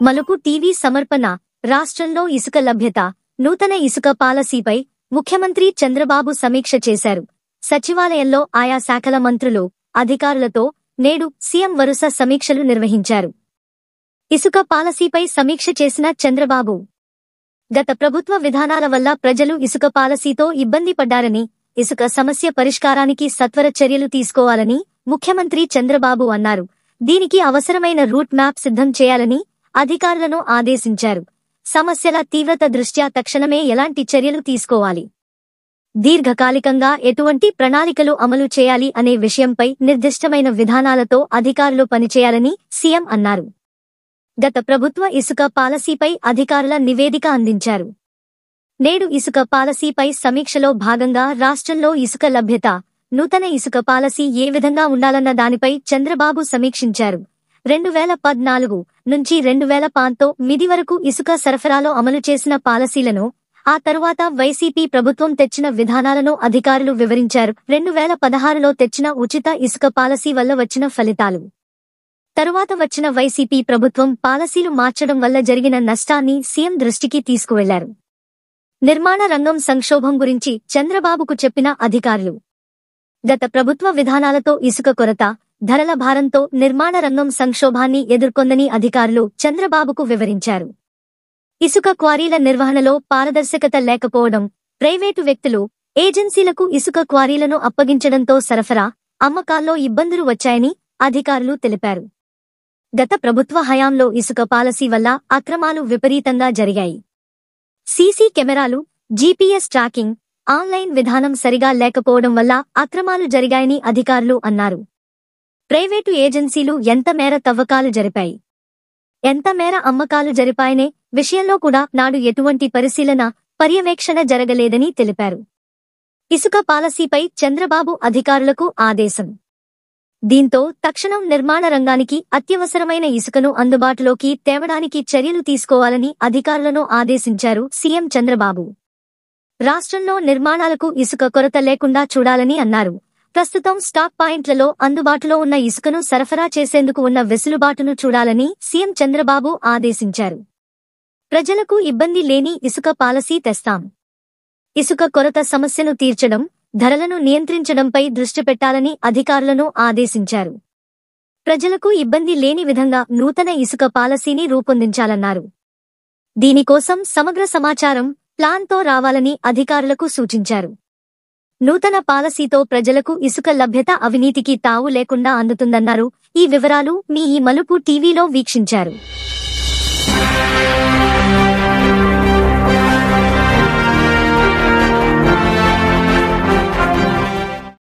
మలుపు టీవీ సమర్పణ. రాష్ట్రంలో ఇసుక లభ్యత, నూతన ఇసుక పాలసీపై ముఖ్యమంత్రి చంద్రబాబు సమీక్ష చేశారు. సచివాలయంలో ఆయా శాఖల మంత్రులు, అధికారులతో నేడు సీఎం వరుస సమీక్షలు నిర్వహించారు. ఇసుక పాలసీపై సమీక్ష చేసిన చంద్రబాబు, గత ప్రభుత్వ విధానాల వల్ల ప్రజలు ఇసుక పాలసీతో ఇబ్బంది పడ్డారని, ఇసుక సమస్య పరిష్కారానికి సత్వర చర్యలు తీసుకోవాలని ముఖ్యమంత్రి చంద్రబాబు అన్నారు. దీనికి అవసరమైన రూట్ మ్యాప్ సిద్ధం చేయాలని అధికారులను ఆదేశించారు. సమస్యల తీవ్రత దృష్ట్యా తక్షణమే ఎలాంటి చర్యలు తీసుకోవాలి, దీర్ఘకాలికంగా ఎటువంటి ప్రణాళికలు అమలు చేయాలి అనే విషయంపై నిర్దిష్టమైన విధానాలతో అధికారులు పనిచేయాలని సీఎం అన్నారు. గత ప్రభుత్వ ఇసుక పాలసీపై అధికారుల నివేదిక అందించారు. నేడు ఇసుక పాలసీపై సమీక్షలో భాగంగా రాష్ట్రంలో ఇసుక లభ్యత, నూతన ఇసుక పాలసీ ఏ విధంగా ఉండాలన్న దానిపై చంద్రబాబు సమీక్షించారు. 2014 నుంచి 2019 వరకు ఇసుక సరఫరాలో అమలు చేసిన పాలసీలను, ఆ తరువాత వైసీపీ ప్రభుత్వం తెచ్చిన విధానాలను అధికారులు వివరించారు. 2016లో తెచ్చిన ఉచిత ఇసుక పాలసీ వల్ల వచ్చిన ఫలితాలు, తరువాత వచ్చిన వైసీపీ ప్రభుత్వం పాలసీలు మార్చడం వల్ల జరిగిన నష్టాన్ని సీఎం దృష్టికి తీసుకువెళ్లారు. నిర్మాణ రంగం సంక్షోభం గురించి చంద్రబాబుకు చెప్పిన అధికారులు, గత ప్రభుత్వ విధానాలతో ఇసుక కొరత, ధరల భారంతో నిర్మాణ రంగం సంక్షోభాన్ని ఎదుర్కొందని అధికారులు చంద్రబాబుకు వివరించారు. ఇసుక క్వారీల నిర్వహణలో పారదర్శకత లేకపోవడం, ప్రైవేటు వ్యక్తులు, ఏజెన్సీలకు ఇసుక క్వారీలను అప్పగించడంతో సరఫరా, అమ్మకాల్లో ఇబ్బందులు వచ్చాయని అధికారులు తెలిపారు. గత ప్రభుత్వ హయాంలో ఇసుక పాలసీ వల్ల అక్రమాలు విపరీతంగా జరిగాయి. సీసీ కెమెరాలు, జీపీఎస్ ట్రాకింగ్, ఆన్లైన్ విధానం సరిగా లేకపోవడం వల్ల అక్రమాలు జరిగాయని అధికారులు అన్నారు. ప్రైవేటు ఏజెన్సీలు ఎంత మేర తవ్వకాలు జరిపాయి, ఎంత మేర అమ్మకాలు జరిపాయనే విషయంలో కూడా నాడు ఎటువంటి పరిశీలన, పర్యవేక్షణ జరగలేదని తెలిపారు. ఇసుక పాలసీపై చంద్రబాబు అధికారులకు ఆదేశం. దీంతో తక్షణం నిర్మాణ రంగానికి అత్యవసరమైన ఇసుకను అందుబాటులోకి తేవడానికి చర్యలు తీసుకోవాలని అధికారులను ఆదేశించారు సీఎం చంద్రబాబు. రాష్ట్రంలో నిర్మాణాలకు ఇసుక కొరత లేకుండా చూడాలని అన్నారు. ప్రస్తుతం స్టాక్ పాయింట్లలో అందుబాటులో ఉన్న ఇసుకను సరఫరా చేసేందుకు ఉన్న వెసులుబాటును చూడాలని సీఎం చంద్రబాబు ఆదేశించారు. ప్రజలకు ఇబ్బంది లేని ఇసుక పాలసీ తెస్తాం. ఇసుక కొరత సమస్యను తీర్చడం, ధరలను నియంత్రించడంపై దృష్టి పెట్టాలని అధికారులను ఆదేశించారు. ప్రజలకు ఇబ్బంది లేని విధంగా నూతన ఇసుక పాలసీని రూపొందించాలన్నారు. దీనికోసం సమగ్ర సమాచారం, ప్లాన్తో రావాలని అధికారులకు సూచించారు. నూతన పాలసీతో ప్రజలకు ఇసుక లభ్యత, అవినీతికి తావు లేకుండా అందుతుందన్నారు. ఈ వివరాలు మీ ఈ మలుపు టీవీలో వీక్షించారు.